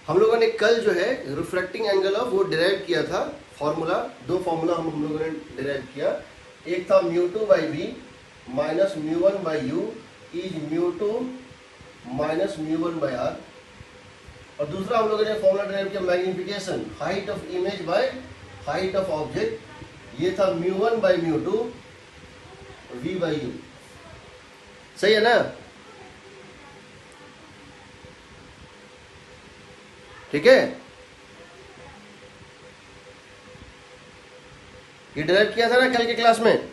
हम लोगों ने कल जो है रिफ्रैक्टिंग एंगल ऑफ वो डिराइव किया था फॉर्मूला, दो फॉर्मूला हम लोगों ने डिराइव किया। एक था μ2 by v minus μ1 by u is μ2 minus μ1 by R, और दूसरा हम लोगों ने फॉर्मूला डिराइव किया magnification height of image by height of object, ये था μ1 बाई μ2 वी बाई यू। सही है ना? ठीक है, ये डिराइव किया था ना कल के क्लास में।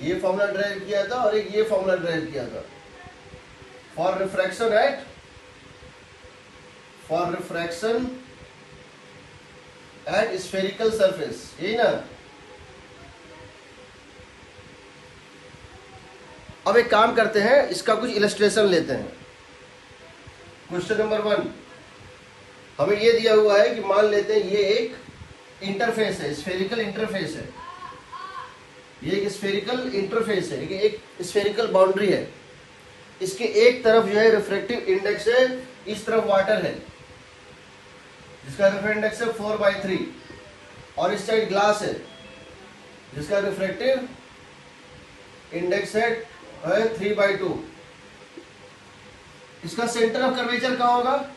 ये फॉर्मूला डिराइव किया था और एक ये फॉर्मूला डिराइव किया था for refraction at spherical surface, यही ना। अब एक काम करते हैं, इसका कुछ इलस्ट्रेशन लेते हैं। क्वेश्चन नंबर 1 हमें ये दिया हुआ है कि मान लेते हैं ये एक इंटरफेस है, स्फेरिकल इंटरफेस है, ये एक स्फेरिकल इंटरफेस है, एक स्फेरिकल बाउंड्री है। इसके एक तरफ जो है रिफ्रैक्टिव इंडेक्स है, इस तरफ वाटर है जिसका रिफ्रैक्टिव इंडेक्स है 4/3, और इस साइड ग्लास है जिसका रिफ्रैक्टिव इंडेक्स है 3/2। इसका सेंटर ऑफ कर्वेचर कहाँ होगा?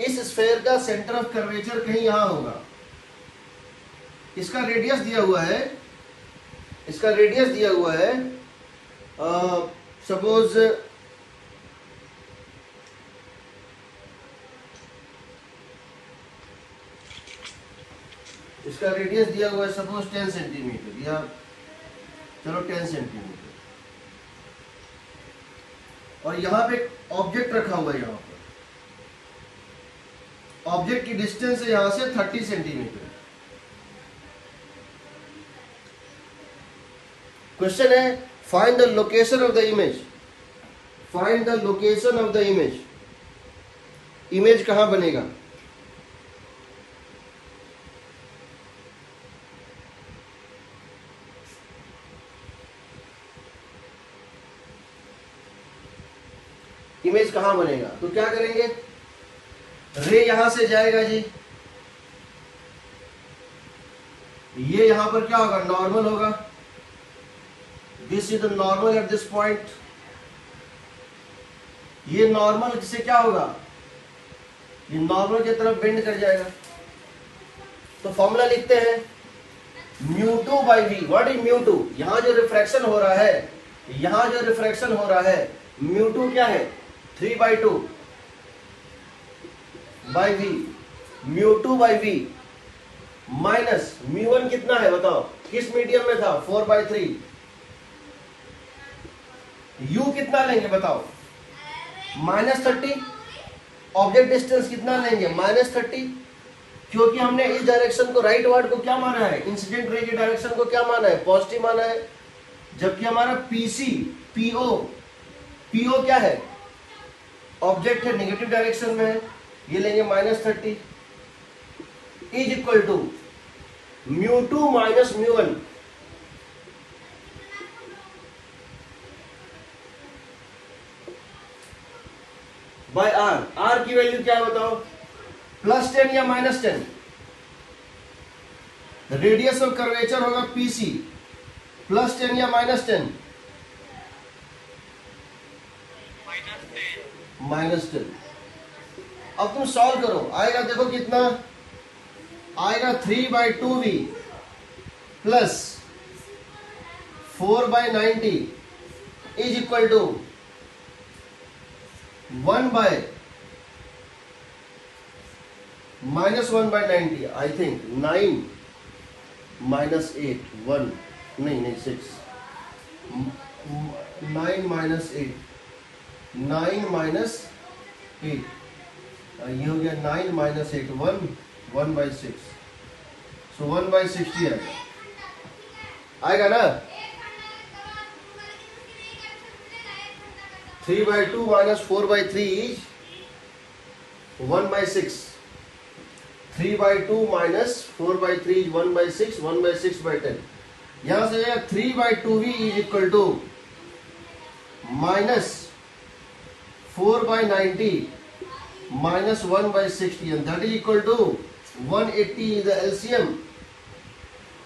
इस स्फेयर का सेंटर ऑफ कर्वेचर कहीं यहां होगा। इसका रेडियस दिया हुआ है, सपोज इसका रेडियस दिया हुआ है सपोज 10 सेंटीमीटर, या चलो 10 सेंटीमीटर, और यहां पे ऑब्जेक्ट रखा हुआ है। यहां पर ऑब्जेक्ट की डिस्टेंस है यहां से 30 सेंटीमीटर। क्वेश्चन है find the location of the image, image कहां बनेगा? इमेज कहां बनेगा? तो क्या करेंगे, रे यहां से जाएगा जी, ये यहां पर क्या होगा? नॉर्मल होगा। This is the normal at this point. ये नॉर्मल से क्या होगा? ये नॉर्मल की तरफ बेंड कर जाएगा। तो फॉर्मूला लिखते हैं μ2 बाई वी। What is μ2? यहां जो रिफ्रैक्शन हो रहा है, μ2 क्या है? 3/2 by v, μ2 by v minus μ1 कितना है बताओ? किस मीडियम में था? 4/3। u कितना लेंगे बताओ? -30। ऑब्जेक्ट डिस्टेंस कितना लेंगे? -30, क्योंकि हमने इस डायरेक्शन को राइट वार्ड को क्या माना है? इंसिडेंट रे की डायरेक्शन को क्या माना है? पॉजिटिव माना है। जबकि हमारा पीओ क्या है? ऑब्जेक्ट है, नेगेटिव डायरेक्शन में है, ये लेंगे -30 is equal to μ2 minus μ1। By R की वैल्यू क्या है बताओ? +10 या -10? रेडियस ऑफ कर्वेचर होगा पीसी, +10 या -10? -10। अब तुम सॉल्व करो, आएगा देखो कितना आएगा? 3/2v plus 4/90 is equal to 1/-1/90। I think 9 - 8 1 नहीं 6 9 - 8 9 - 8, ये हो गया 9 - 8 1/6, सो 1/60 आएगा ना? 3/2 minus 4/3 is 1/6. 3/2 minus 4/3 is 1/6, 1/6/10. यहाँ से 3/2v is equal to minus 4/90 minus 1/60, and that is equal to 180 is the LCM,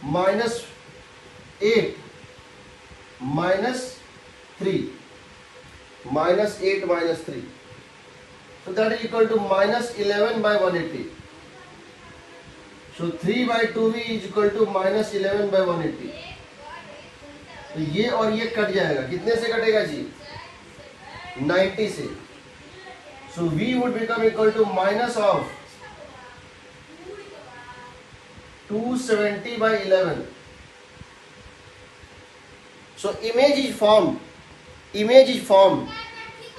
minus 8 minus 3, minus 8 minus 3, so that is equal to minus 11/180. So 3/2v is equal to minus 11/180. तो ये और ये cut जाएगा, कितने से कटेगा जी? 90 से. So v would become equal to minus of 270/11. So image is formed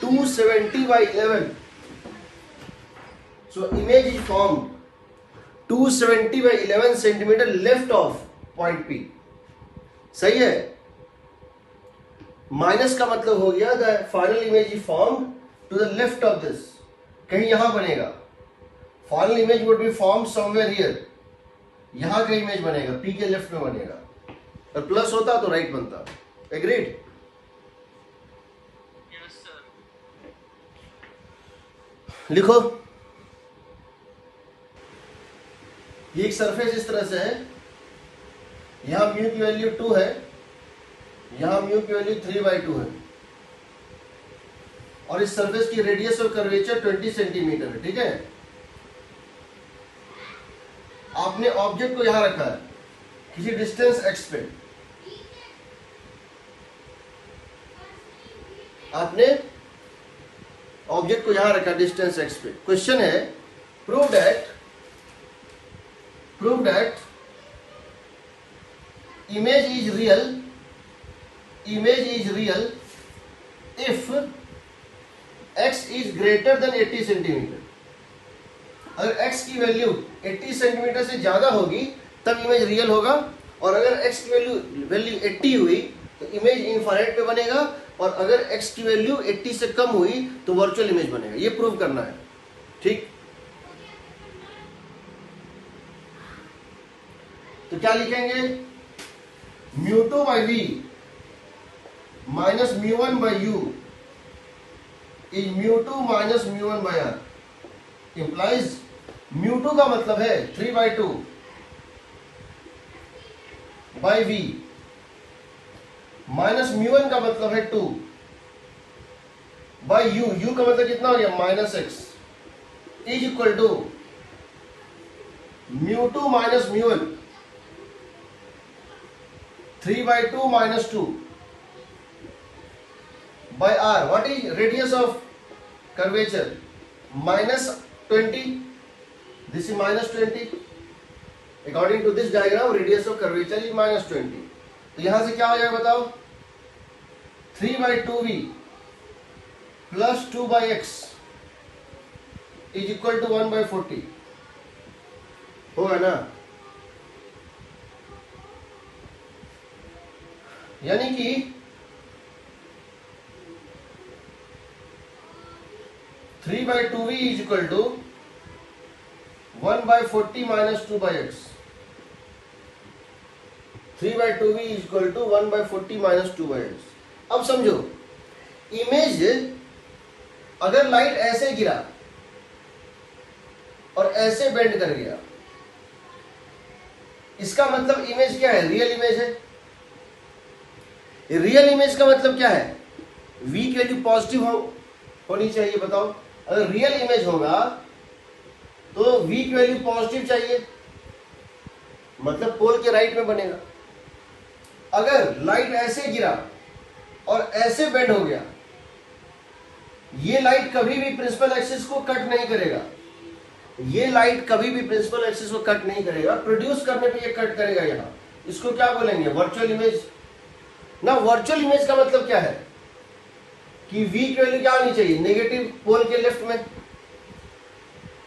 270/11. So image is formed 270/11 centimetre left of point P. सही है. माइनस का मतलब हो गया the final image is formed to the left of this. कहीं यहां बनेगा. Final image would be form somewhere here. यहां का इमेज बनेगा, P के लेफ्ट में बनेगा. और प्लस होता तो राइट बनता. एग्रीड? Yes sir. लिखो. ये एक सरफेस इस तरह से है. यहां म्यू की वैल्यू 2 है, यहां म्यू की वैल्यू 3/2 है, और इस सरफेस की रेडियस ऑफ कर्वेचर 20 सेंटीमीटर है. ठीक है. आपने ऑब्जेक्ट को यहां रखा है किसी डिस्टेंस x पे. आपने ऑब्जेक्ट को यहां रखा डिस्टेंस x पे. क्वेश्चन है prove that image is real if x is greater than 80 centimetre. अगर x की वैल्यू 80 सेंटीमीटर से ज्यादा होगी तब इमेज रियल होगा, और अगर x की वैल्यू 80 हुई तो इमेज इनफाइनाइट पे बनेगा, और अगर x की वैल्यू 80 से कम हुई तो वर्चुअल इमेज बनेगा. ये प्रूव करना है. ठीक. तो क्या लिखेंगे? μ2/v minus μ1/u is μ2 minus μ1/r implies μ2 का मतलब है 3/2/v माइनस μ1 का मतलब है 2/u. u का मतलब कितना हो गया? -x is equal to μ2 minus μ1 3/2 minus 2 by r. What is radius of curvature? -20. This is -20. According to this diagram, radius of curvature is -20. तो यहां से क्या हो जाएगा बताओ? 3/2v plus 2/x is equal to 1/40. होगा ना? यानी कि 3/2v is equal to 1/40 minus 2/x. 3/2v is equal to 1/40 minus 2/x. अब समझो, इमेज अगर लाइट ऐसे गिरा और ऐसे बेंड कर गया, इसका मतलब इमेज क्या है? रियल इमेज है. रियल इमेज का मतलब क्या है? v की वैल्यू पॉजिटिव होनी चाहिए. बताओ, अगर रियल इमेज होगा तो v की वैल्यू पॉजिटिव चाहिए, मतलब पोल के राइट में बनेगा. अगर लाइट ऐसे गिरा और ऐसे बेंड हो गया, ये लाइट कभी भी प्रिंसिपल एक्सिस को कट नहीं करेगा. ये लाइट कभी भी प्रिंसिपल एक्सिस को कट नहीं करेगा. प्रोड्यूस करने पे ये कट करेगा. यहां इसको क्या बोलेंगे? वर्चुअल इमेज ना. वर्चुअल इमेज का मतलब क्या है कि v की वैल्यू क्या होनी चाहिए? नेगेटिव पोल के लेफ्ट में.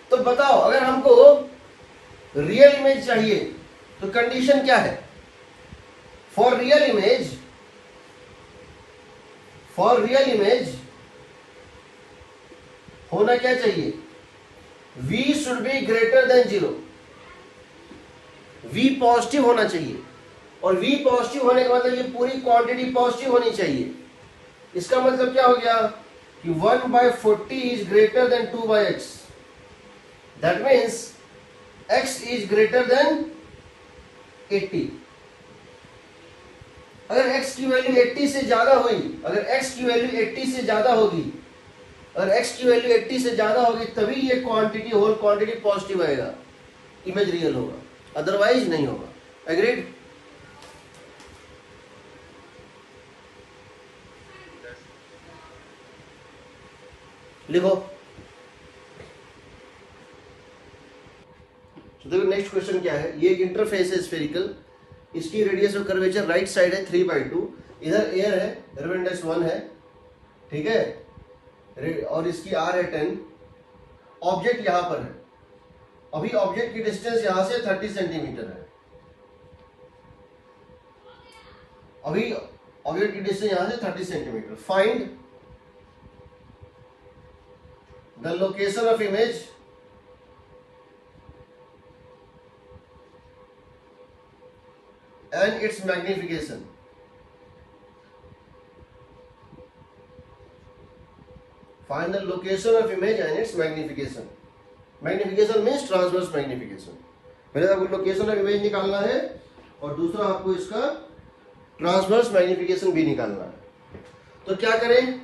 तो बताओ, अगर हमको रियल इमेज चाहिए तो कंडीशन क्या है? फॉर रियल इमेज होना क्या चाहिए? v should be greater than 0. v positive होना चाहिए, और v पॉजिटिव होने का मतलब ये पूरी क्वांटिटी पॉजिटिव होनी चाहिए. इसका मतलब क्या हो गया कि 1/40 is greater than 2/x, that means x is greater than 80। अगर x की वैल्यू 80 से ज्यादा हुई, अगर x की वैल्यू 80 से ज्यादा होगी, अगर x की वैल्यू 80 से ज्यादा होगी तभी ये क्वांटिटी, होल क्वांटिटी पॉजिटिव आएगा, इमेज रियल होगा, अदरवाइज नहीं होगा। एग्रीड? लिखो। तो देखो नेक्स्ट क्वेश्चन क्या है। ये एक इंटरफेस है स्फेरिकल, इसकी radius of curvature right side है 3/2, इधर एयर है, एयर इंडेक्स 1 है, ठीक है, और इसकी आर है 10। ऑब्जेक्ट यहां पर है, अभी ऑब्जेक्ट की डिस्टेंस यहां से 30 सेंटीमीटर है, अभी ऑब्जेक्ट की डिस्टेंस यहां से 30 centimetre. Find the location of image and its magnification। Find the location of image and its magnification। Magnification means transverse magnification। पहले आपको लोकेशन ऑफ इमेज निकालना है और दूसरा आपको इसका ट्रांसवर्स मैग्निफिकेशन भी निकालना है। तो क्या करें,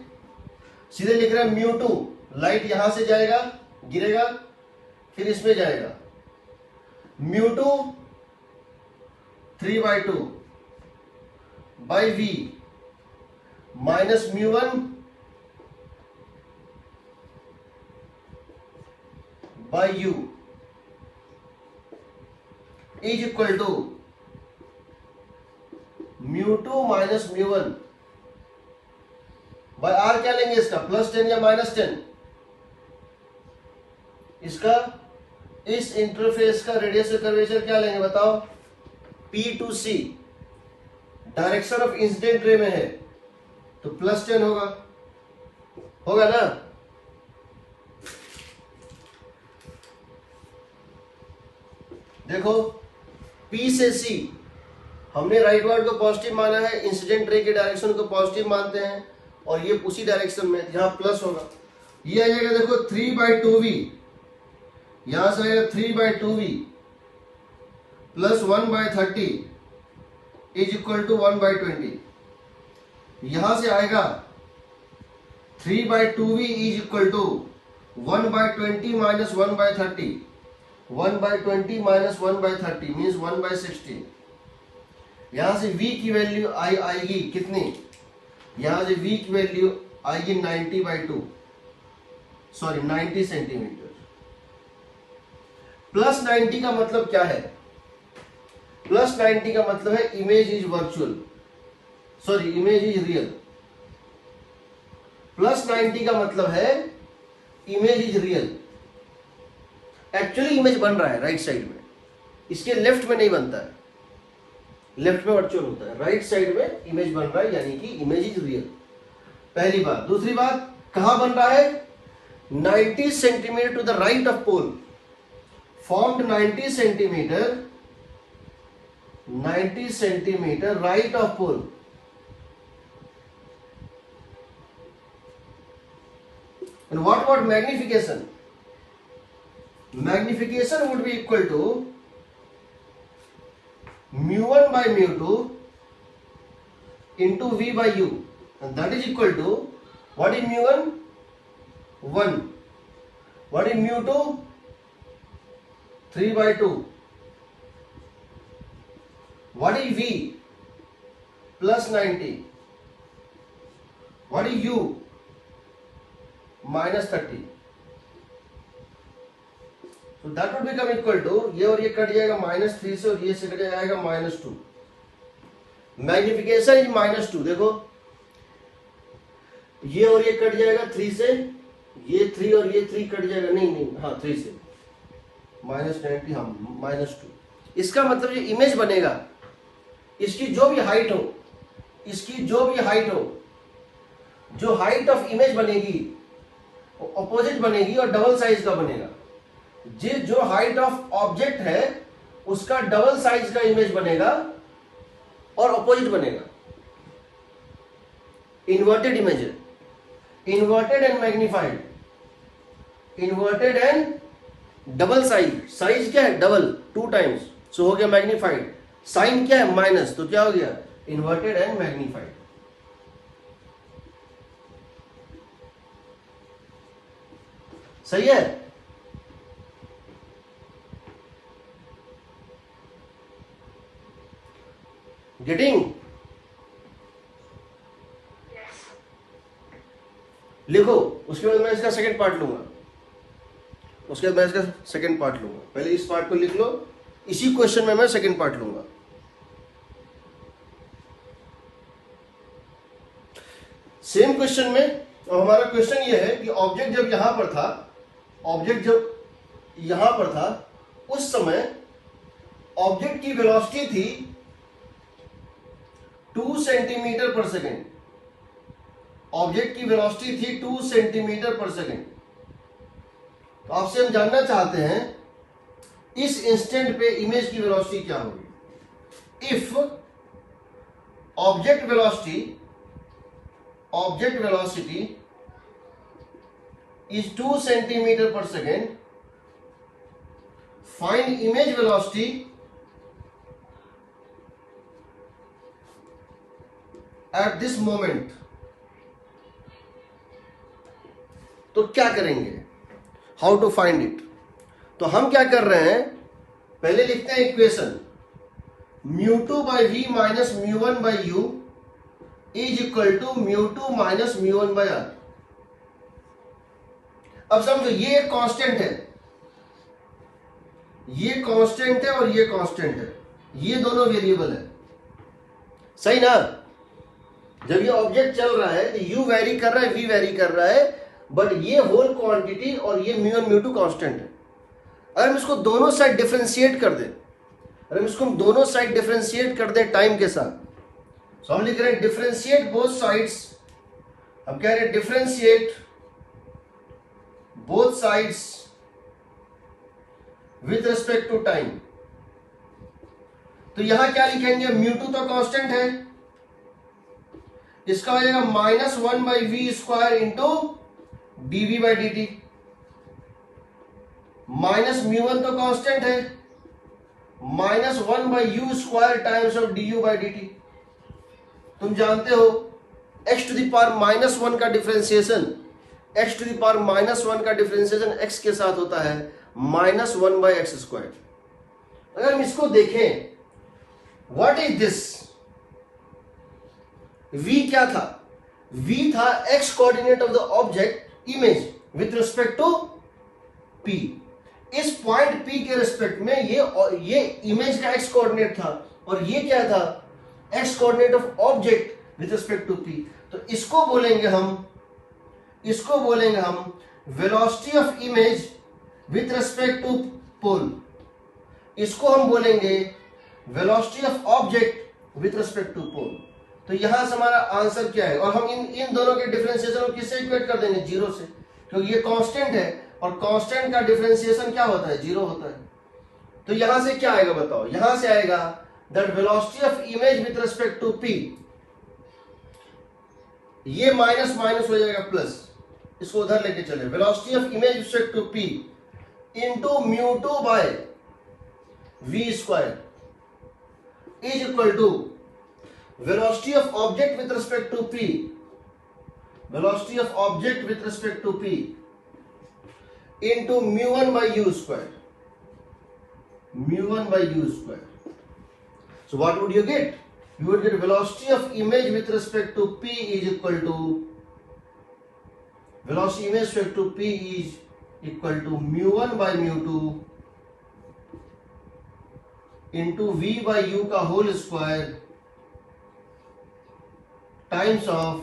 सीधे लिख रहे हैं μ2, लाइट यहां से जाएगा, गिरेगा, फिर इसमें जाएगा, μ2 3/2 by v minus μ1 by u is equal to μ2 minus μ1 by r। क्या लेंगे इसका, +10 या -10? इसका, इस इंटरफेस का रेडियस ऑफ कर्वेचर क्या लेंगे बताओ, P to C, direction of incident ray में है तो +10 होगा, होगा ना। देखो P से C हमने राइट वर्ड को पॉजिटिव माना है, इंसिडेंट रे के डायरेक्शन को पॉजिटिव मानते हैं, और ये उसी डायरेक्शन में, यहां प्लस होगा। ये आ जाएगा देखो 3/2v, यहां से आएगा 3/2v plus 1/30 is equal to 1/20। यहां से आएगा 3/2v is equal to 1/20 minus 1/30, 1/20 minus 1/30 means 1/60। यहां से v की वैल्यू आएगी कितनी, यहां से v की वैल्यू आएगी 90/2, सॉरी 90 सेंटीमीटर। +90 का मतलब क्या है, +90 का मतलब है image is virtual, sorry image is real. +90 का मतलब है image is real. Actually image बन रहा है राइट साइड में, इसके लेफ्ट में नहीं बनता है, लेफ्ट में वर्चुअल होता है, राइट साइड में इमेज बन रहा है, यानी कि इमेज इज रियल। पहली बात। दूसरी बात, कहां बन रहा है, 90 centimetre to the right of pole, formed 90 centimetre right of pole. And what about magnification? Magnification would be equal to μ1 by μ2 into v by u, and that is equal to, what is μ1? 1. What is μ2? 3/2. What is v? +90. What is u? -30। So that would become equal to, ये और ये cut जाएगा -3 से, और ये से cut जाएगा -2। Magnification is -2। देखो ये और ये कट जाएगा 3 से, ये 3 और ये 3 कट जाएगा, नहीं हाँ 3 से -90, हाँ -2। इसका मतलब ये इमेज बनेगा, इसकी जो भी हाइट हो, इसकी जो भी हाइट हो, जो हाइट ऑफ इमेज बनेगी ऑपोजिट बनेगी और डबल साइज का बनेगा। जो हाइट ऑफ ऑब्जेक्ट है उसका डबल साइज का इमेज बनेगा और ऑपोजिट बनेगा। इन्वर्टेड इमेज है, inverted and magnified, inverted and double size, size क्या है डबल 2 टाइम्स, सो हो गया मैग्नीफाइड, साइन क्या है माइनस, तो क्या हो गया इन्वर्टेड एंड मैग्नीफाइड। सही है। गेटिंग? लिखो, उसके बाद मैं इसका सेकंड पार्ट लूंगा, उसके बाद मैं इसका सेकंड पार्ट लूंगा। पहले इस पार्ट को लिख लो, इसी क्वेश्चन में मैं सेकंड पार्ट लूंगा। सेम क्वेश्चन में अब हमारा क्वेश्चन ये है कि ऑब्जेक्ट जब यहां पर था, ऑब्जेक्ट जब यहां पर था उस समय ऑब्जेक्ट की वेलोसिटी थी 2 सेंटीमीटर पर सेकेंड, ऑब्जेक्ट की वेलोसिटी थी 2 सेंटीमीटर पर सेकेंड। तो आपसे हम जानना चाहते हैं इस इंस्टेंट पे इमेज की वेलोसिटी क्या होगी। If object velocity is 2 centimeter per second, find image velocity at this moment। तो क्या करेंगे, हाउ टू फाइंड इट। तो हम क्या कर रहे हैं, पहले लिखते हैं equation, μ2 by v minus μ1 by u is equal to μ2 minus μ1 by r। अब समझो ये एक कांस्टेंट है, ये कांस्टेंट है और ये कांस्टेंट है, ये दोनों वेरिएबल है, सही ना। जब ये ऑब्जेक्ट चल रहा है तो u वेरी कर रहा है, v वेरी कर रहा है, बट ये होल क्वांटिटी और ये μ1 μ2 कांस्टेंट है। अगर हम इसको दोनों साइड डिफरेंशिएट कर दें, अगर हम इसको दोनों साइड डिफरेंशिएट कर दें टाइम के साथ, तो हम लिख रहे हैं डिफरेंशिएट बोथ साइड्स, हम कह रहे हैं differentiate both sides with respect to time. तो यहां क्या लिखेंगे, μ2 तो कांस्टेंट है, इसका हो जाएगा -1 by v square into dv by dt, minus μ1 तो कांस्टेंट है, -1 by u square times of du by dt। तुम जानते हो x टू द पावर -1 का differentiation, x to the power -1 का डिफरेंशिएशन x के साथ होता है -1 by x स्क्वायर। अगर हम इसको देखें, व्हाट इज दिस, v क्या था, v था x coordinate of the object image with respect to p। इस पॉइंट p के रिस्पेक्ट में ये इमेज का x कोऑर्डिनेट था और ये क्या था, x coordinate of object with respect to p। तो इसको बोलेंगे हम velocity of image with respect to pole, इसको हम बोलेंगे velocity of object with respect to pole. तो यहां से हमारा आंसर क्या है, और हम इन दोनों के डिफरेंशिएशन को किससे इक्वेट कर देंगे, 0 से, क्योंकि ये कांस्टेंट है और कांस्टेंट का डिफरेंशिएशन क्या होता है, 0 होता है। तो यहां से क्या आएगा बताओ, यहां से आएगा that velocity of image with respect to p, ये माइनस माइनस हो जाएगा प्लस, इसको उधर लेके चले, velocity of image with respect to p into μ2 by v square is equal to velocity of object with respect to p, velocity of object with respect to p into μ1 by u square, μ1 by u square। So what would you get? You would get velocity of image with respect to p is equal to, velocity image with respect to p is equal to μ1 by μ2 into v by u का whole square times of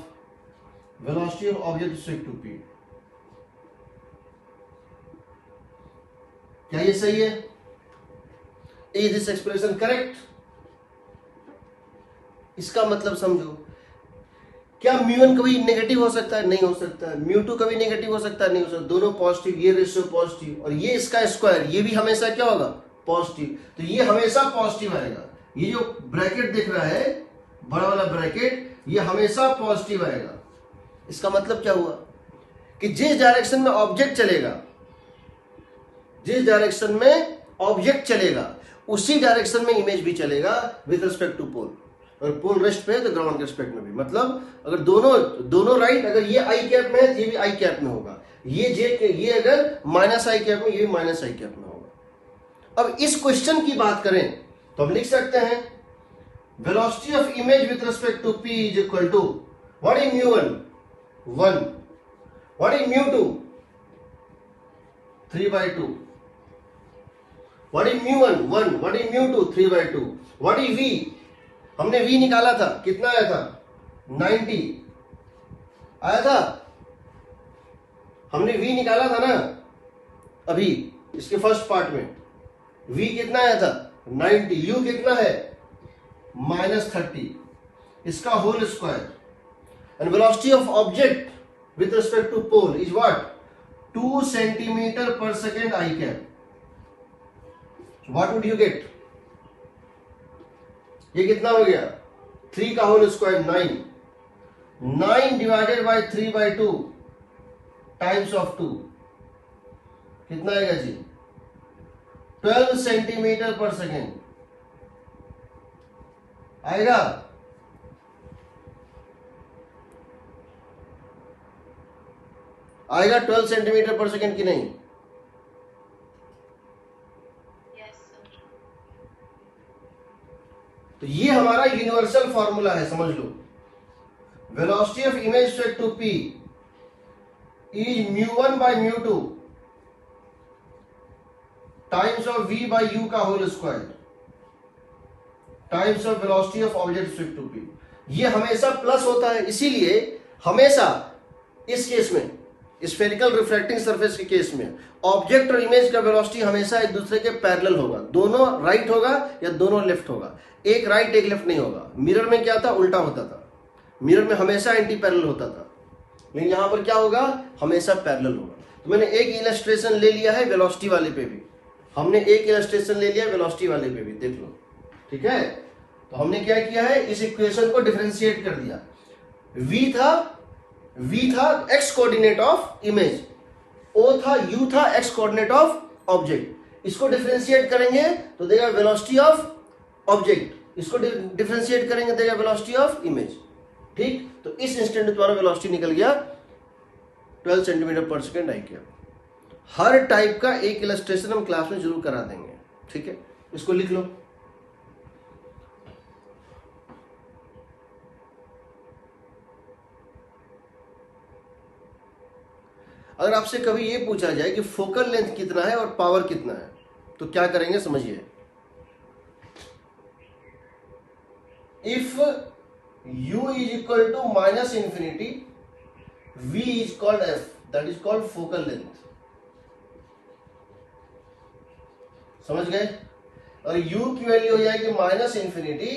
velocity of object with respect to p। क्या ये सही है? Is this expression correct? इसका मतलब समझो, क्या μ1 कभी नेगेटिव हो सकता है, नहीं हो सकता है, μ2 कभी नेगेटिव हो सकता है, नहीं हो सकता, दोनों पॉजिटिव, ये रेशियो पॉजिटिव और ये इसका स्क्वायर, ये भी हमेशा क्या होगा, पॉजिटिव। तो ये हमेशा पॉजिटिव आएगा। ये जो ब्रैकेट दिख रहा है बड़ा वाला ब्रैकेट, ये हमेशा पॉजिटिव आएगा। इसका मतलब क्या हुआ कि जिस डायरेक्शन में ऑब्जेक्ट चलेगा, जिस डायरेक्शन में ऑब्जेक्ट चलेगा उसी डायरेक्शन में इमेज भी चलेगा विद रिस्पेक्ट टू पोल। और पोल रेस्ट पे है तो ग्राउंड के रिस्पेक्ट में भी, मतलब अगर दोनों राइट, अगर ये आई कैप में है तो ये भी आई कैप में होगा, ये अगर माइनस आई कैप में, ये भी माइनस आई कैप में होगा। अब इस क्वेश्चन की बात करें तो हम लिख सकते हैं velocity of image with respect to p is equal to what is mu1 1, what is mu2 3/2, what is mu1 1, what is mu2 3/2, what is v, हमने v निकाला था, कितना आया था 90 आया था, हमने v निकाला था ना अभी इसके फर्स्ट पार्ट में, v कितना आया था 90, u कितना है -30, इसका whole square, and velocity of object with respect to pole is what 2 centimetre per second आई कैप। व्हाट वुड यू गेट, ये कितना हो गया 3 का whole square 9 divided by 3/2 times of 2 कितना आएगा जी 12 सेंटीमीटर पर सेकेंड आएगा। आएगा 12 सेंटीमीटर पर सेकेंड की नहीं? तो ये हमारा यूनिवर्सल फॉर्मूला है, समझ लो। Velocity of image respect to p is mu1 by mu2 times of v by u का whole square times of velocity of object respect to p। ये हमेशा प्लस होता है, इसीलिए हमेशा इस केस में, स्फेरिकल रिफ्रैक्टिंग सरफेस के केस में, ऑब्जेक्ट और इमेज का वेलोसिटी हमेशा एक दूसरे के पैरेलल होगा, दोनों राइट होगा या दोनों लेफ्ट होगा, एक राइट एक लेफ्ट नहीं होगा। मिरर में क्या था, उल्टा होता था, मिरर में हमेशा एंटी पैरेलल होता था, लेकिन यहां पर क्या होगा, हमेशा पैरेलल होगा। तो मैंने एक इलस्ट्रेशन ले लिया है वेलोसिटी वाले पे भी, हमने एक इलस्ट्रेशन ले लिया वेलोसिटी वाले पे भी, देख लो, ठीक है। तो हमने क्या किया है, इस इक्वेशन को डिफरेंशिएट कर दिया। v था x coordinate of image, o था u था x कोऑर्डिनेट ऑफ ऑब्जेक्ट। इसको डिफरेंशिएट करेंगे तो देगा वेलोसिटी ऑफ ऑब्जेक्ट, इसको डिफरेंशिएट करेंगे देगा वेलोसिटी ऑफ इमेज, ठीक। तो इस इंस्टेंट में तुम्हारा वेलोसिटी निकल गया 12 सेंटीमीटर पर सेकेंड आई कैप। हर टाइप का एक इलस्ट्रेशन हम क्लास में जरूर करा देंगे, ठीक है, इसको लिख लो। अगर आपसे कभी ये पूछा जाए कि फोकल लेंथ कितना है और पावर कितना है तो क्या करेंगे, समझिए। If u is equal to -infinity, v is called f, that is called focal length, समझ गए। और u की वैल्यू हो जाएगी -infinity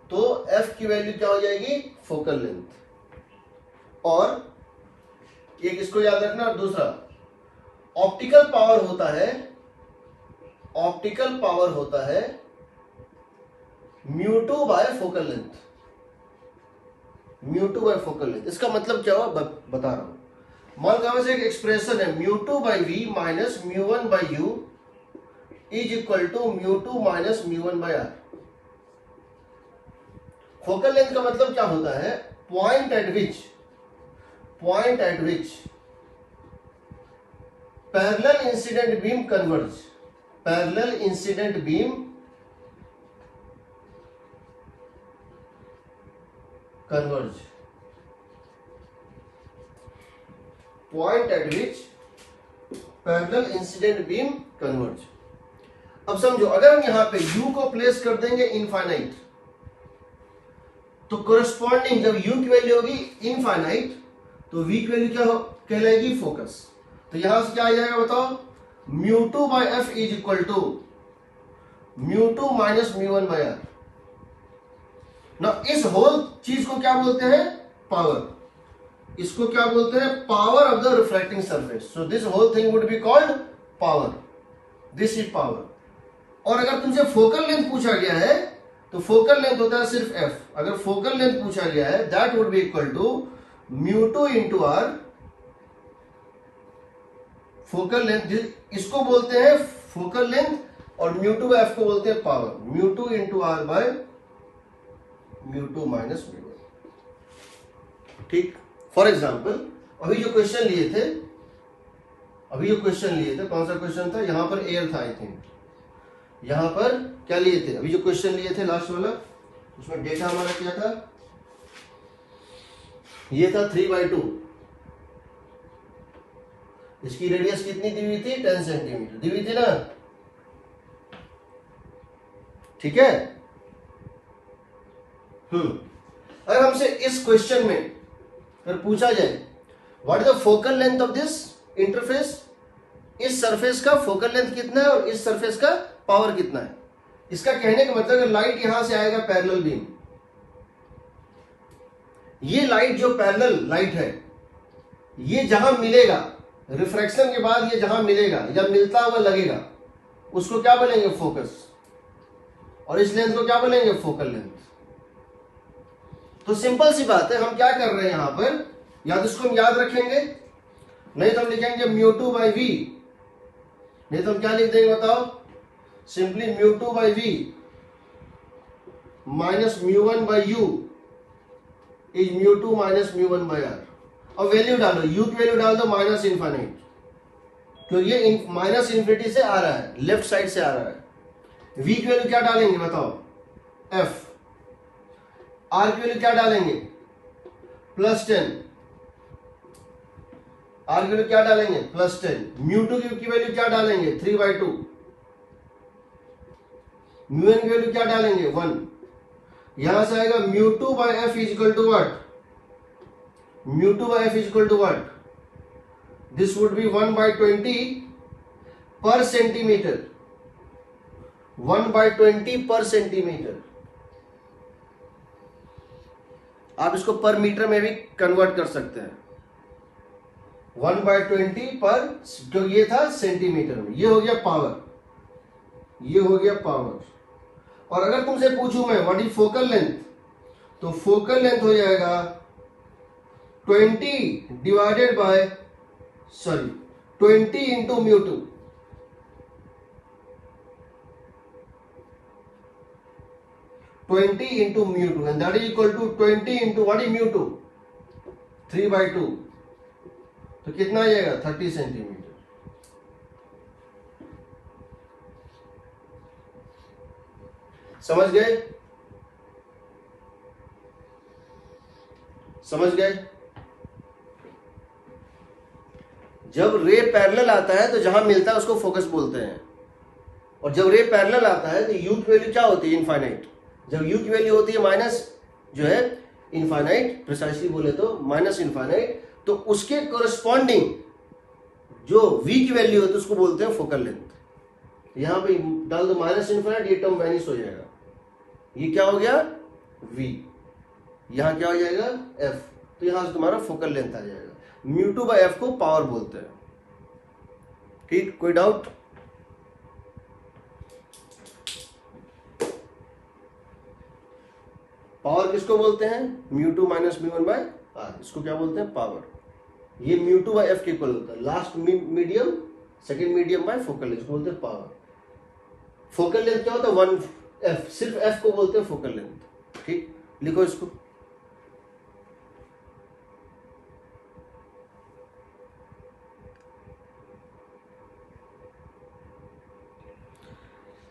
तो f की वैल्यू क्या हो जाएगी, फोकल लेंथ। और एक इसको याद रखना, और दूसरा ऑप्टिकल पावर होता है, ऑप्टिकल पावर होता है mu2 bye focal length, mu2 bye focal length. इसका मतलब क्या हुआ बता रहा हूं। मान लो से एक एक्सप्रेशन है mu2 by v minus mu1 by u is equal to mu2 minus mu1 by r। Focal length का मतलब क्या होता है, point at which parallel incident beam converge, parallel incident beam converge, point at which parallel incident beam converge. अब समझो, अगर हम यहां पे u को प्लेस कर देंगे इनफाइनाइट, तो कोरस्पॉन्डिंग जब u की वैल्यू होगी इनफाइनाइट तो v की वैल्यू क्या कहलाएगी, फोकस। तो यहां से क्या आ जाएगा बताओ, mu2 by f is equal to mu2 minus mu1 by r। ना इस होल चीज को क्या बोलते हैं, पावर। इसको क्या बोलते हैं, power of the reflecting surface. So this whole thing would be called power, this is power. और अगर तुमसे फोकल लेंथ पूछा गया है तो फोकल लेंथ होता है सिर्फ एफ। अगर फोकल लेंथ पूछा गया है that would be equal to μ2 into R. Focal length इसको बोलते हैं फोकल लेंथ, और μ2 एफ को बोलते हैं power. μ2 into R by μ2 minus μ1। ठीक। फॉर एग्जाम्पल अभी जो क्वेश्चन लिए थे कौन सा क्वेश्चन था? यहां पर एयर था आई थिंक। यहां पर क्या लिए थे? अभी जो क्वेश्चन लिए थे लास्ट वाला, उसमें डेटा हमारा क्या था? ये था 3/2। इसकी रेडियस कितनी दी हुई थी? 10 सेंटीमीटर दी हुई थी ना। ठीक है। अगर हमसे इस क्वेश्चन में अगर पूछा जाए what is the focal length of this interface, इस सरफेस का फोकल लेंथ कितना है और इस सरफेस का पावर कितना है, इसका कहने का मतलब लाइट यहां से आएगा पैरेलल बीम, ये लाइट जो पैरेलल लाइट है ये जहां मिलेगा रिफ्रैक्शन के बाद, ये जहां मिलेगा या मिलता हुआ लगेगा उसको क्या बोलेंगे? फोकस। और इस लेंथ को क्या बोलेंगे? Focal length. तो सिंपल सी बात है, हम क्या कर रहे हैं यहां पर, या तो इसको हम याद रखेंगे, नहीं तो हम लिखेंगे μ2 बाई वी, नहीं तो हम क्या लिख देंगे बताओ? Simply μ2 by v minus μ1 by u is μ2 minus μ1 by R. और वैल्यू डालो, यू की वैल्यू डाल दो माइनस इन्फिनिट, तो ये माइनस इन्फिनिटी से आ रहा है, लेफ्ट साइड से आ रहा है। वी की वैल्यू क्या डालेंगे बताओ? एफ। आर की वैल्यू क्या डालेंगे? +10। आर की वैल्यू क्या डालेंगे? +10। μ2 की वैल्यू क्या डालेंगे? 3/2। μn की वैल्यू क्या डालेंगे? 1। यहां से आएगा μ2 by F is equal to what? μ2 by F is equal to what? This would be 1/20 per centimetre. 1/20 per centimetre. आप इसको पर मीटर में भी कन्वर्ट कर सकते हैं। 1/20 पर, जो ये था सेंटीमीटर में, ये हो गया पावर, ये हो गया पावर। और अगर तुमसे पूछूं मैं व्हाट इज फोकल लेंथ, तो फोकल लेंथ हो जाएगा 20 divided by 20 into μ2। 20 into μ2 and that is equal to 20 into what is μ2? 3/2। तो कितना आ जाएगा? 30 सेंटीमीटर। समझ गए? समझ गए? जब रे पैरेलल आता है तो जहां मिलता है उसको फोकस बोलते हैं, और जब रे पैरेलल आता है तो यू की वैल्यू क्या होती है? इनफाइनाइट। जब u की वैल्यू होती है माइनस जो है इनफाइनाइट, प्रिसाइसली बोले तो माइनस इनफाइनाइट, तो उसके कोरस्पॉन्डिंग जो v की वैल्यू होती है उसको बोलते हैं फोकल लेंथ। यहां पे डाल दो माइनस इनफाइनाइट, ये टर्म वैनिश हो जाएगा, ये क्या हो गया? v। यहां क्या हो जाएगा? f। तो यहां से तुम्हारा फोकल लेंथ आ जाएगा। μ2 बाय f को पावर बोलते हैं। ठीक, कोई डाउट? पावर किसको बोलते हैं? μ2 माइनस μ1 बाय आर, इसको क्या बोलते हैं? पावर। ये μ2 बाय एफ के इक्वल होता है, last medium second medium bye focal length, इसको बोलते हैं पावर। फोकल लेंथ क्या होता है? 1f, सिर्फ f को बोलते हैं फोकल लेंथ। ठीक, लिखो इसको।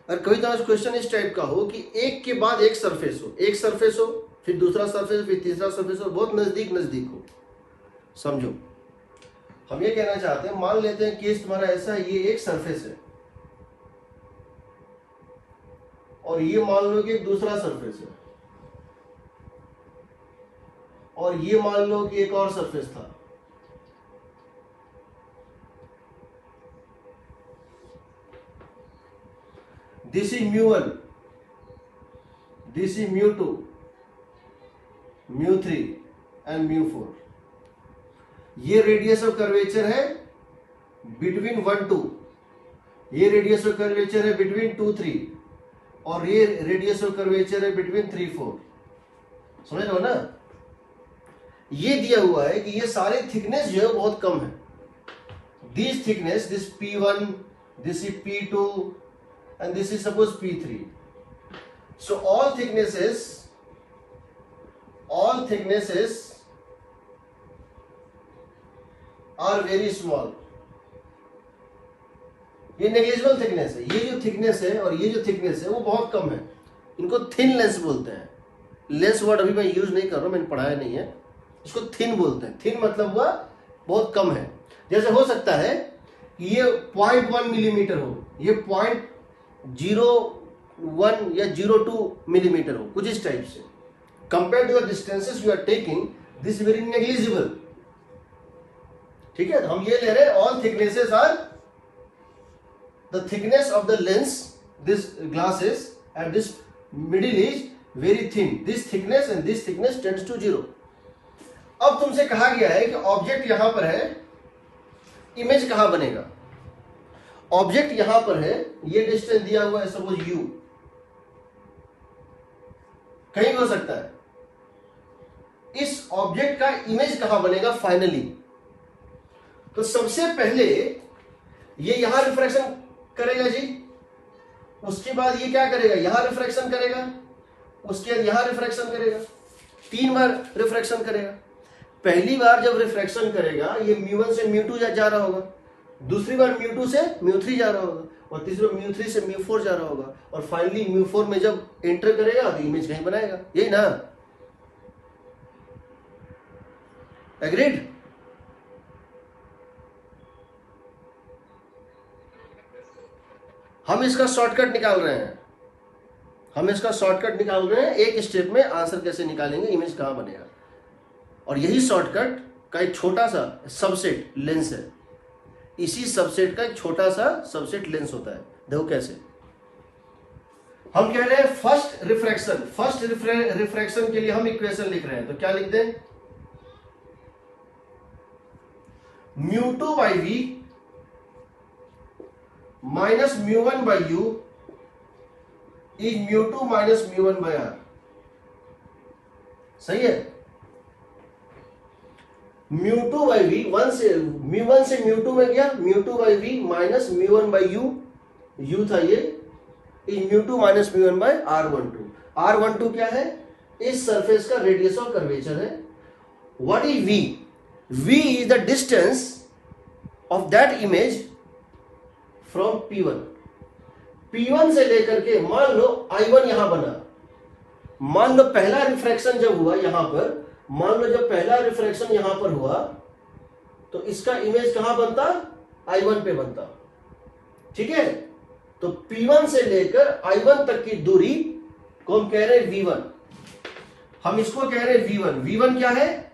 और कभी तो क्वेश्चन इस टाइप का हो कि एक के बाद एक सरफेस हो, एक सरफेस हो, फिर दूसरा सरफेस, फिर तीसरा सरफेस हो, बहुत नजदीक नजदीक हो। समझो, हम ये कहना चाहते हैं, मान लेते हैं केस तुम्हारा ऐसा है, ये एक सरफेस है और ये मान लो कि एक दूसरा सरफेस है, और ये मान लो कि एक और सरफेस था। This is μ1, this is μ2, μ3 and μ4। ये रेडियस ऑफ कर्वेचर है बिटवीन 1 2, ये रेडियस ऑफ कर्वेचर है बिटवीन 2 3, और ये रेडियस ऑफ कर्वेचर है बिटवीन 3 4। समझ रहे हो ना? ये दिया हुआ है कि ये सारे थिकनेस जो है बहुत कम है। This thickness, this P1, this is P2 and this is suppose P3. So all thicknesses are very small. ये नेग्लिजिबल थिकनेस है। ये जो थिकनेस है और ये जो थिकनेस है वो बहुत कम है। इनको थिन लेंस बोलते हैं। लेंस वर्ड अभी मैं यूज नहीं कर रहा हूं, मैंने पढ़ाया नहीं है। इसको थिन बोलते हैं। थिन मतलब हुआ बहुत कम है। जैसे हो सकता है कि ये 0.1 मिलीमीटर हो, ये 0.01 या 0.2 मिलीमीटर हो, कुछ इस टाइप से। Compare to the distances you are taking, this very negligible. ठीक है, तो हम ये ले रहे हैं all thicknesses are the thickness of the lens, this glasses at this middle is very thin, this thickness and this thickness tends to 0। अब तुमसे कहा गया है कि ऑब्जेक्ट यहां पर है, इमेज कहां बनेगा? ऑब्जेक्ट यहां पर है, ये डिस्टेंस दिया हुआ है सपोज u, कहीं हो सकता है। इस ऑब्जेक्ट का इमेज कहां बनेगा फाइनली? तो सबसे पहले ये यहां रिफ्रैक्शन करेगा जी, उसके बाद ये क्या करेगा? यहां रिफ्रैक्शन करेगा, उसके बाद यहां रिफ्रैक्शन करेगा, 3 बार रिफ्रैक्शन करेगा। पहली बार जब रिफ्रैक्शन करेगा ये μ1 से μ2 जा रहा होगा, दूसरी बार μ2 से μ3 जा रहा होगा, और तीसरी बार μ3 से μ4 जा रहा होगा, और फाइनली μ4 में जब एंटर करेगा तो इमेज कहीं बनाएगा। यही ना? एग्रीड? हम इसका शॉर्टकट निकाल रहे हैं, एक स्टेप में आंसर कैसे निकालेंगे, इमेज कहां बनेगा। और यही शॉर्टकट का एक छोटा सा सबसेट लेंस है। इसी सबसेट का एक छोटा सा सबसेट लेंस होता है। देखो कैसे। हम कह रहे हैं फर्स्ट रिफ्रैक्शन के लिए हम इक्वेशन लिख रहे हैं, तो क्या लिखते हैं? μ2/v minus μ1/u is μ2 minus μ1/r। सही है? μ2/v μ1 से μ2 में गया, μ2/v माइनस μ1/u, u था ये, इज μ2 माइनस μ1/r12। r12 क्या है? इस सरफेस का रेडियस ऑफ कर्वेचर है। What is v? v is the distance of that image from P1। P1 से लेकर के मान लो I1 यहां बना, मान लो पहला रिफ्रैक्शन जब हुआ यहां पर, मान लो जब पहला रिफ्रैक्शन यहां पर हुआ तो इसका इमेज कहां बनता? I1 पे बनता। ठीक है, तो P1 से लेकर I1 तक की दूरी को हम कह रहे हैं V1। हम इसको कह रहे हैं V1। V1 क्या है?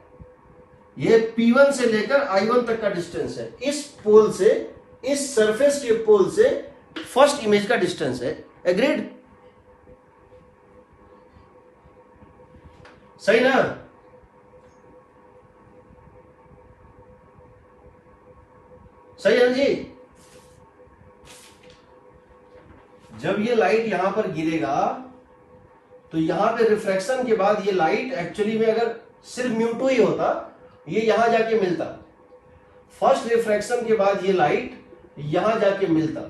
ये P1 से लेकर I1 तक का डिस्टेंस है। इस पोल से, इस सरफेस के पोल से फर्स्ट इमेज का डिस्टेंस है। एग्रीड? सही ना? सही है जी? जब ये लाइट यहां पर गिरेगा तो यहां पे रिफ्रैक्शन के बाद ये लाइट एक्चुअली में अगर सिर्फ μ2 ही होता, ये यहां जाके मिलता। फर्स्ट रिफ्रैक्शन के बाद ये लाइट यहां जाके मिलता,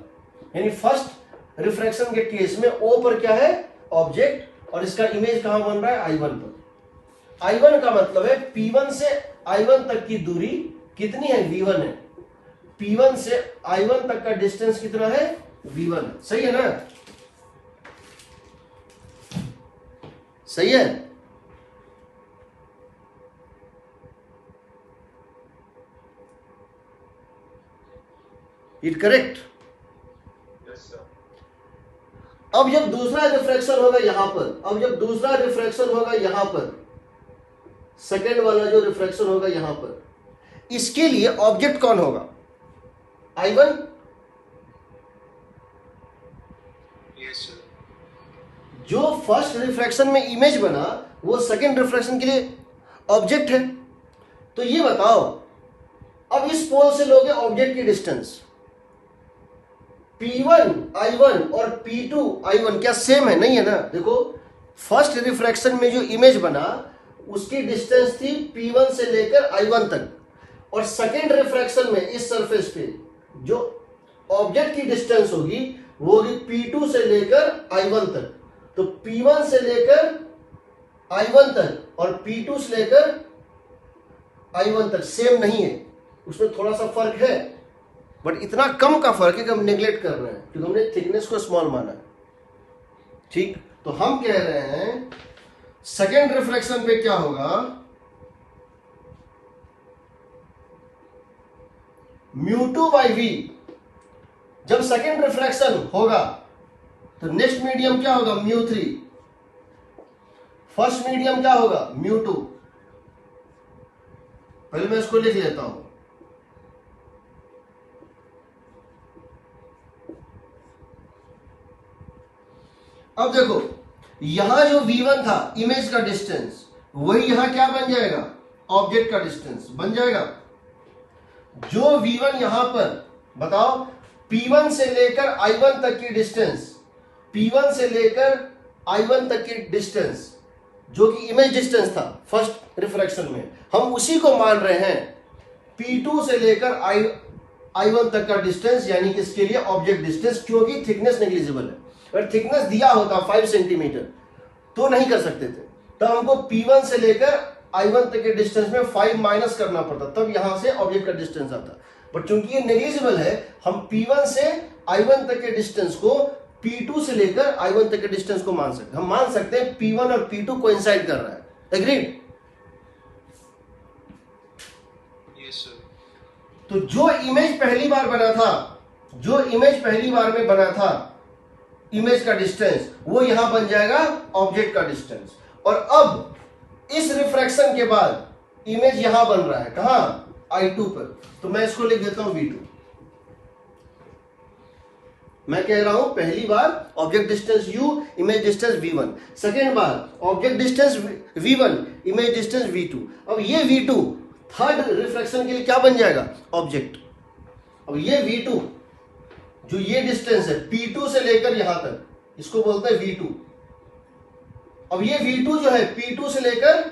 यानी फर्स्ट रिफ्रैक्शन के केस में O पर क्या है? ऑब्जेक्ट, और इसका इमेज कहां बन रहा है? I1 पर। I1 का मतलब है P1 से I1 तक की दूरी कितनी है? V1 है। P1 से I1 तक का डिस्टेंस कितना है? V1। सही है ना? सही है? It correct? अब जब दूसरा रिफ्रैक्शन होगा यहां पर, सेकेंड वाला जो रिफ्रैक्शन होगा यहां पर, इसके लिए ऑब्जेक्ट कौन होगा? I1? Yes, sir. जो फर्स्ट रिफ्रैक्शन में इमेज बना वो सेकेंड रिफ्रैक्शन के लिए ऑब्जेक्ट है। तो ये बताओ, अब इस पोल से लोगे ऑब्जेक्ट की डिस्टेंस P1 I1 और P2 I1 क्या सेम है? नहीं है ना। देखो फर्स्ट रिफ्रैक्शन में जो इमेज बना उसकी डिस्टेंस थी P1 से लेकर I1 तक, और सेकेंड रिफ्रैक्शन में इस सरफेस पे जो ऑब्जेक्ट की डिस्टेंस होगी वो होगी P2 से लेकर I1 तक। तो P1 से लेकर I1 तक और P2 से लेकर I1 तक सेम नहीं है, उसमें थोड़ा सा फर्क है, बट इतना कम का फर्क है कि हम नेग्लेक्ट कर रहे हैं क्योंकि हमने थिकनेस को स्मॉल माना है। ठीक, तो हम कह रहे हैं सेकेंड रिफ्रैक्शन पे क्या होगा, μ2 बाई वी। जब सेकेंड रिफ्रैक्शन होगा तो नेक्स्ट मीडियम क्या होगा, μ3। फर्स्ट मीडियम क्या होगा, μ2। पहले मैं इसको लिख लेता हूं। अब देखो यहां जो v1 था इमेज का डिस्टेंस, वही यहां क्या बन जाएगा, ऑब्जेक्ट का डिस्टेंस बन जाएगा। जो v1 यहां पर बताओ P1 से लेकर I1 तक की डिस्टेंस, P1 से लेकर I1 तक की डिस्टेंस जो कि इमेज डिस्टेंस था फर्स्ट रिफ्रैक्शन में, हम उसी को मान रहे हैं P2 से लेकर I1 तक का डिस्टेंस, यानी कि इसके लिए ऑब्जेक्ट डिस्टेंस, क्योंकि थिकनेस नेग्लिजिबल है। अगर थिकनेस दिया होता 5 सेंटीमीटर तो नहीं कर सकते थे, तब हमको P1 से लेकर I1 तक के डिस्टेंस में 5 माइनस करना पड़ता, तब यहां से ऑब्जेक्ट का डिस्टेंस आता। बट चूंकि ये नेग्लिजिबल है, हम P1 से I1 तक के डिस्टेंस को P2 से लेकर I1 तक के डिस्टेंस को मान सकते। हम मान सकते हैं P1 और P2 कोइंसाइड कर रहा है। एग्रीड? Yes sir. तो जो इमेज पहली बार बना था, जो इमेज पहली बार में बना था इमेज का डिस्टेंस, वो यहां बन जाएगा ऑब्जेक्ट का डिस्टेंस। और अब इस रिफ्रैक्शन के बाद इमेज यहां बन रहा है, कहां, I2 पर। तो मैं इसको लिख देता हूं V2। मैं कह रहा हूं पहली बार object distance U, image distance V1। Second बार object distance V1, image distance V2। अब ये V2 थर्ड रिफ्रैक्शन के लिए क्या बन जाएगा, ऑब्जेक्ट। अब ये V2 जो ये डिस्टेंस है P2 से लेकर यहां तक, इसको बोलते हैं V2। अब ये V2 जो है P2 से लेकर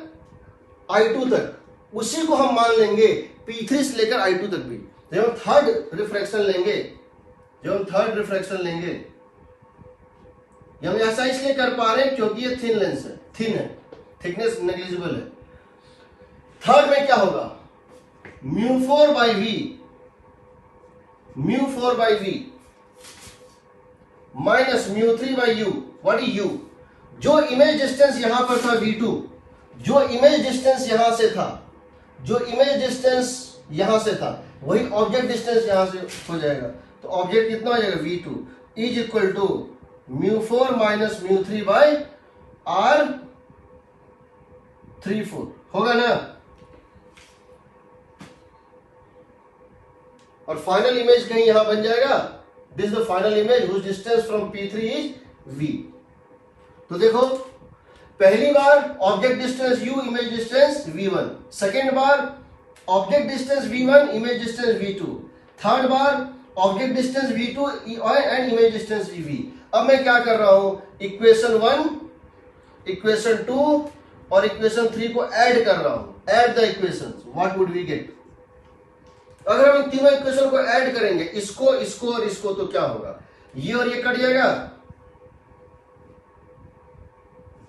I2 तक, उसी को हम मान लेंगे P3 से लेकर I2 तक भी। जब हम थर्ड रिफ्रैक्शन लेंगे, हम ऐसा इसलिए कर पा रहे हैं क्योंकि ये थिन लेंस है, थिन है, थिकनेस नेग्लिजिबल है। थर्ड में क्या होगा, μ4 by v, μ4 by v minus μ3 by u. What is u? जो इमेज डिस्टेंस यहां पर था V2, जो इमेज डिस्टेंस यहां से था, जो इमेज डिस्टेंस यहां से था, वही ऑब्जेक्ट डिस्टेंस यहां से हो जाएगा। तो ऑब्जेक्ट कितना हो जाएगा, V2 is equal to μ4 minus μ3 by R34 होगा ना। और फाइनल इमेज कहीं यहां बन जाएगा, this is the final image whose distance from P3 is V। तो देखो पहली बार object distance U, image distance V1। Second बार object distance V1, image distance V2। Third बार object distance V2 and image distance V। अब मैं क्या कर रहा हूं, इक्वेशन 1, इक्वेशन 2 और इक्वेशन 3 को ऐड कर रहा हूं। Add the equations, what would we get? अगर हम इन तीनों इक्वेशन को ऐड करेंगे, इसको, इसको और इसको, तो क्या होगा, ये और ये कट जाएगा,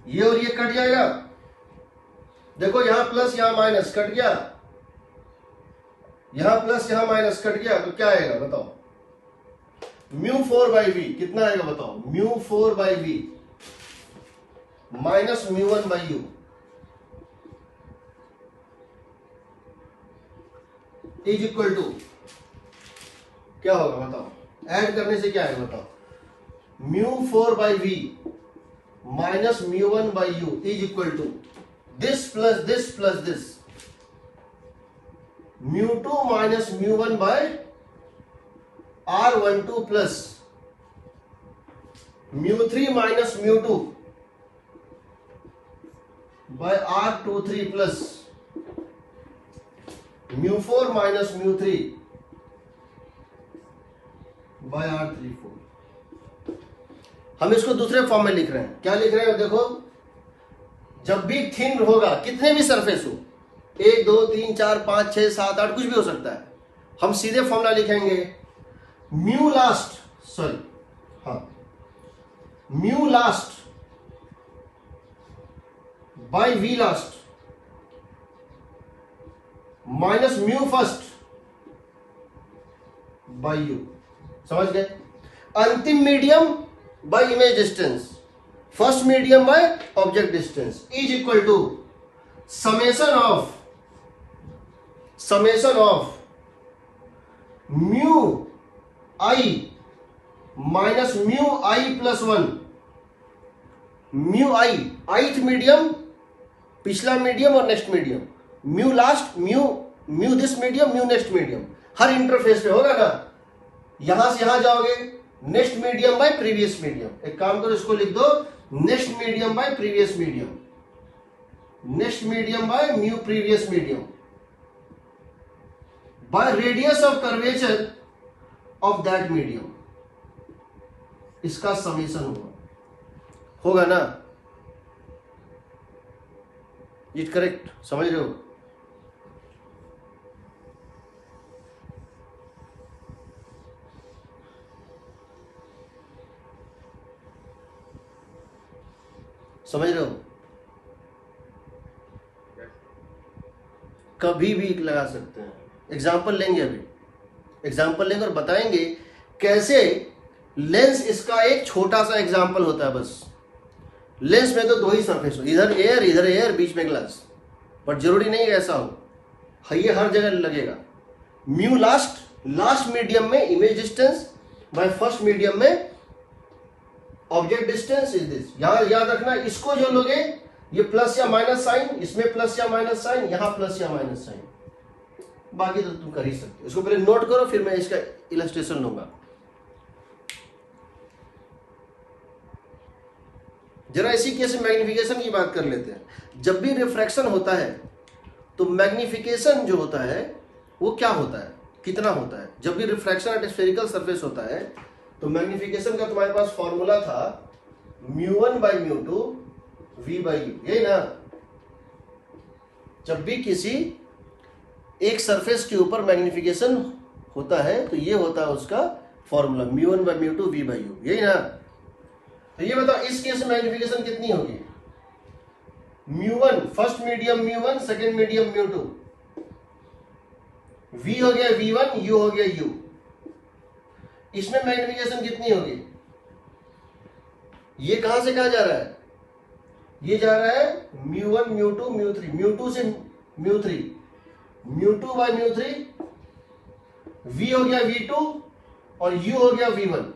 ये और ये कट जाएगा। देखो यहां प्लस यहां माइनस कट गया, यहां प्लस यहां माइनस कट गया, तो क्या आएगा बताओ, μ4 बाई वी कितना आएगा बताओ, μ4 by v minus μ1 by u is equal to क्या होगा बताओ, ऐड करने से क्या आएगा बताओ, μ4 by v minus μ1 by u is equal to this plus this plus this, μ2 minus μ1 by R12 plus μ3 minus μ2 by R23 plus μ4 minus μ3 by R34। हम इसको दूसरे फॉर्म में लिख रहे हैं। क्या लिख रहे हैं देखो, जब भी थिन होगा, कितने भी सरफेस हो, 1 2 3 4 5 6 7 8 कुछ भी हो सकता है, हम सीधे फॉर्मूला लिखेंगे म्यू लास्ट, सॉरी हाँ, mu last by v last minus mu first by u. समझ गए? अंतिम medium by image distance, first medium by object distance is equal to summation of mu i minus mu i plus 1। Mu i ith medium, पिछला medium और next medium, mu last, mu this medium, mu next medium, हर interface पे होगा ना। यहां से यहां जाओगे, next medium bye previous medium. एक काम करो, इसको लिख दो next medium bye previous medium, next medium by mu previous medium bye radius of curvature of that medium. इसका समेशन होगा ना? It correct? समझ रहे हो? समझ रहे हो? कभी भी लगा सकते हैं। एग्जाम्पल लेंगे, अभी एग्जाम्पल लेंगे और बताएंगे कैसे लेंस, इसका एक छोटा सा एग्जाम्पल होता है बस। लेंस में तो 2 ही सरफेस हो, इधर एयर बीच में ग्लास, बट जरूरी नहीं ऐसा हो, ये हर जगह लगेगा। म्यू लास्ट मीडियम में image distance by first medium में ऑब्जेक्ट डिस्टेंस इज दिस। यहां याद रखना, इसको जो लोगे ये प्लस या माइनस साइन, इसमें प्लस या माइनस साइन, यहां प्लस या माइनस साइन, बाकी तो तुम कर ही सकते हो। इसको पहले नोट करो, फिर मैं इसका इलस्ट्रेशन लूंगा। जरा इसी केस में मैग्निफिकेशन की बात कर लेते हैं। जब भी रिफ्रैक्शन होता है तो मैग्निफिकेशन जो होता है वो क्या होता है, कितना होता है? जब भी रिफ्रैक्शन एट स्फेरिकल सरफेस होता है तो मैग्निफिकेशन का तुम्हारे पास फॉर्मूला था μ1 बाई μ2 v बाई u, यही ना? जब भी किसी एक सरफेस के ऊपर मैग्निफिकेशन होता है तो ये होता है उसका formula μ1 by μ2 v by u, यही ना? तो ये बताओ इस केस में मैग्निफिकेशन कितनी होगी? μ1 first medium μ1, second medium μ2, v हो गया v1, u हो गया u। इसमें मैग्निफिकेशन कितनी होगी? ये कहां से कहां जा रहा है? ये जा रहा है μ1 μ2 μ3, μ2 से μ3, μ2 बाय μ3, v हो गया v2 और u हो गया v1।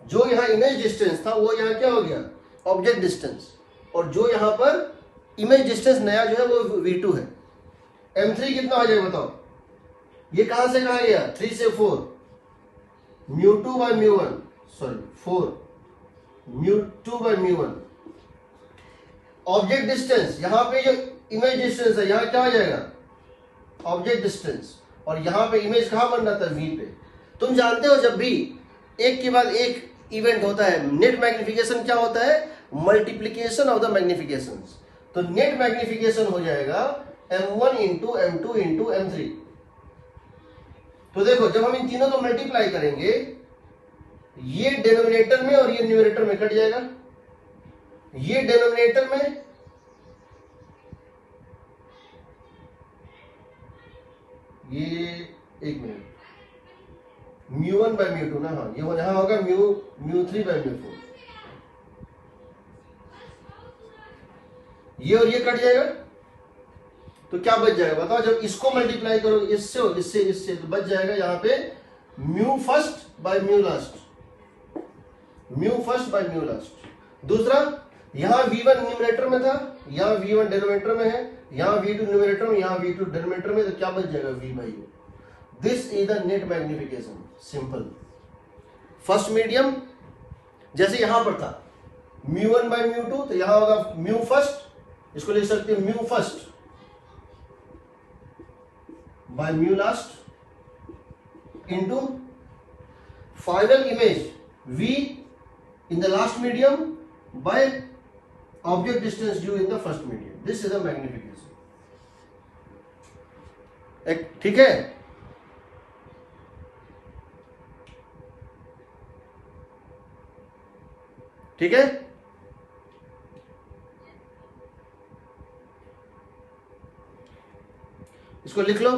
जो यहां इमेज डिस्टेंस था वो यहां क्या हो गया? Object distance. और जो यहां पर इमेज डिस्टेंस नया जो है वो v2 है। m3 कितना हो जाएगा बताओ? ये कहां से कहां गया? 3 से 4, μ2 by μ1, sorry 4, μ2 by μ1। Object distance, यहां पे जो इमेज डिस्टेंस है यहां क्या हो जाएगा? Object distance. और यहां पे इमेज कहां बन रहा था? v पे। तुम जानते हो जब भी एक के बाद एक इवेंट होता है, नेट मैग्निफिकेशन क्या होता है? Multiplication of the magnification. तो नेट मैग्निफिकेशन हो जाएगा m1 into m2 into m3। तो देखो जब हम इन तीनों को मल्टीप्लाई करेंगे, ये डिनोमिनेटर में और ये न्यूमरेटर में कट जाएगा। ये डिनोमिनेटर में, ये एक मिनट, μ1 बाय μ2 ना, हाँ ये यहां होगा μ3 बाय μ4। ये और ये कट जाएगा तो क्या बच जाएगा बताओ? जब इसको मल्टीप्लाई करो इससे और इससे तो बच जाएगा यहाँ पे mu first by mu last, mu first by mu last. दूसरा, यहाँ v1 न्यूमरेटर में था, यहाँ v1 डिनोमिनेटर में है, यहाँ v2 न्यूमरेटर में, यहाँ v2 डिनोमिनेटर में, तो क्या बच जाएगा? v by u। This is the net magnification, simple. First medium जैसे यहां पर था μ1 बाय μ2, तो यहां होगा म्यू फर्स्ट, इसको लिख सकते हैं mu first by mu last into final image v in the last medium by object distance u in the first medium. This is a magnification. ठीक है? ठीक है? इसको लिख लो।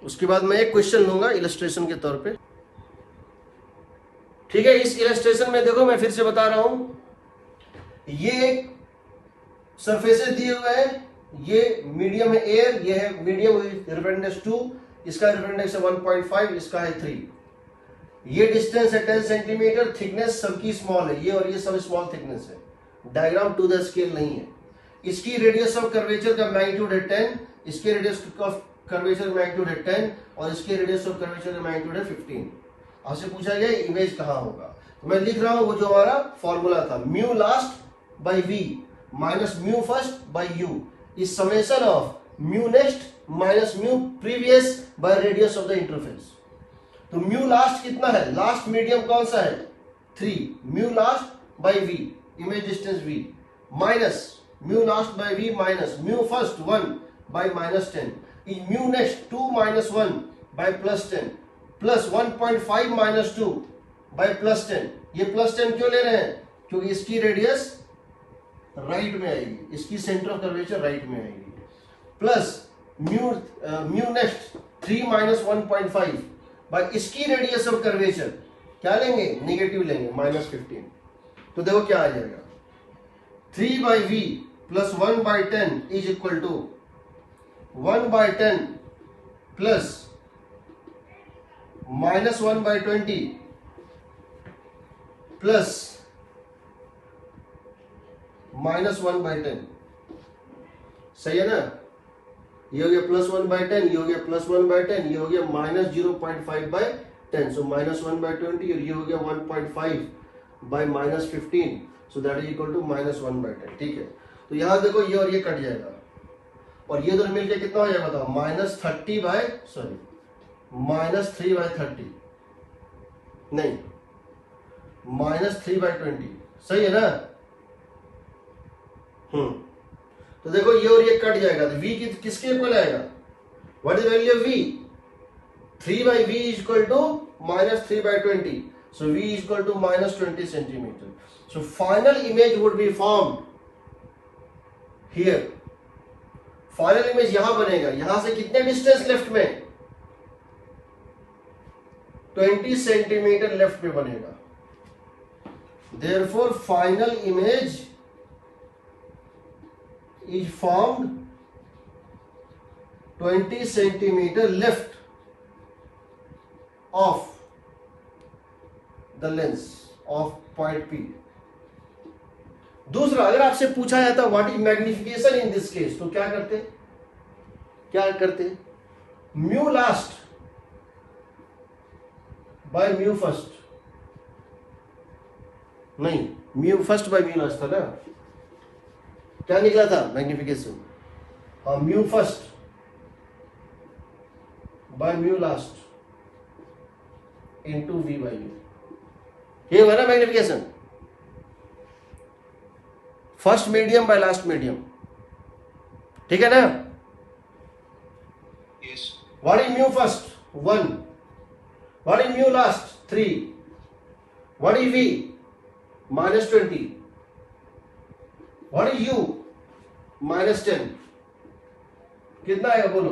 उसके बाद मैं एक क्वेश्चन लूंगा इलस्ट्रेशन के तौर पे। ठीक है, इस इलस्ट्रेशन में देखो, मैं फिर से बता रहा हूं, ये एक सरफेसेस दिए हुए हैं, ये मीडियम है एयर, ये है मीडियम रिफ्रेक्टेंस 2, इसका रिफ्रेक्टेंस है 1.5, इसका है 3। ये डिस्टेंस है 10 सेंटीमीटर, थिकनेस सबकी स्मॉल है, ये और ये सब स्मॉल थिकनेस है, डायग्राम टू द स्केल नहीं है। इसकी रेडियस ऑफ कर्वेचर का मैग्नीट्यूड है 10, इसके रेडियस ऑफ कर्वेचर मैग्नीट्यूड है 10 और इसके रेडियस ऑफ कर्वेचर का मैग्नीट्यूड है 15। आपसे पूछा गया इमेज कहां होगा, तो मैं लिख रहा हूं वो जो हमारा फॉर्मूला था, mu last by v minus mu first by u is summation of mu next minus mu previous by radius of the interface. तो म्यू लास्ट कितना है, लास्ट मीडियम कौन सा है 3, mu last by v image distance v minus mu last by v minus mu first 1 by minus 10 is mu next 2 minus 1 by plus 10 plus 1.5 minus 2 by plus 10। ये plus 10 क्यों ले रहे हैं, क्योंकि इसकी रेडियस राइट में आएगी, इसकी सेंटर ऑफ कर्वेचर राइट में आएगी, plus mu next 3 minus 1.5 by इसकी रेडियस ऑफ कर्वेचर क्या लेंगे, नेगेटिव लेंगे, माइनस 15। तो देखो क्या आ जाएगा, 3 by v plus 1 by 10 is equal to 1 by 10 plus minus 1 by 20 plus minus 1 by 10। सही है ना, ये हो गया प्लस 1 बाई 10, ये हो गया प्लस 1 बाई 10, ये हो गया minus 0.5 by 10, so minus 1 by 20 और ये हो गया 1.5 by minus 15, so that is equal to minus 1 by 10। ठीक है, तो यहां देखो ये और ये कट जाएगा और ये दोनों मिलकर कितना हो जाएगा बताओ, माइनस 3 बाई 30 नहीं माइनस 3 बाई 20। सही है ना, तो देखो ये और ये कट जाएगा, तो v किसके इक्वल आएगा, what is value of v, 3 by v is equal to minus 3 by 20, so v is equal to minus 20 centimetre. So final image would be formed here, final image यहां बनेगा, यहां से कितने distance left में, 20 centimetre left में बनेगा। Therefore final image is formed 20 centimeter left of the lens of point P। दूसरा, अगर आपसे पूछा जाता what is magnification in this case, तो क्या करते mu last by mu first, नहीं mu first by mu last था ना, क्या निकला था मैग्निफिकेशन, हाँ mu first by mu last into v by u, ये हुआ ना magnification, first medium by last medium. ठीक है ना, Yes. What is mu first 1, what is mu last 3, what is v minus 20, what is you minus 10, कितना आएगा बोलो,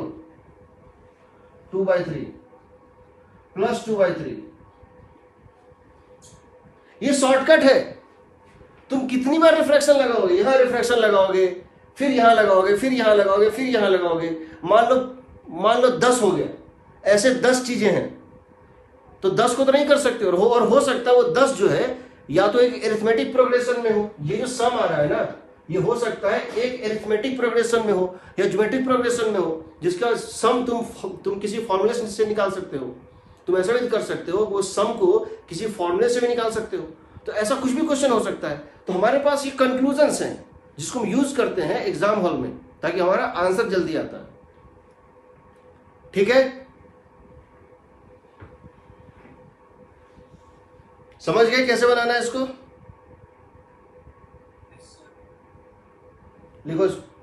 2 by 3 plus 2 by 3। ये शॉर्टकट है, तुम कितनी बार रिफ्रैक्शन लगाओगे, यहां रिफ्रैक्शन लगाओगे, फिर यहां लगाओगे, फिर यहां लगाओगे, फिर यहां लगाओगे, मान लो 10 हो गया, ऐसे 10 चीजें हैं, तो 10 को तो नहीं कर सकते, और हो सकता है वो 10 जो है या तो एक एरिथमेटिक प्रोग्रेशन में हो, ये जो सम आ रहा है ना, ये हो सकता है एक एरिथमेटिक प्रोग्रेशन में हो या ज्योमेट्रिक प्रोग्रेशन में हो, जिसका सम तुम किसी फॉर्मूले से निकाल सकते हो, तुम ऐसा भी कर सकते हो, वो सम को किसी फॉर्मूले से भी निकाल सकते हो, तो ऐसा कुछ भी क्वेश्चन हो सकता है। तो हमारे पास ये कंक्लूजन्स हैं जिसको हम यूज करते हैं एग्जाम हॉल में, ताकि हमारा आंसर जल्दी आता है। ठीक है, समझ गए कैसे बनाना है इसको? लिखो इसको।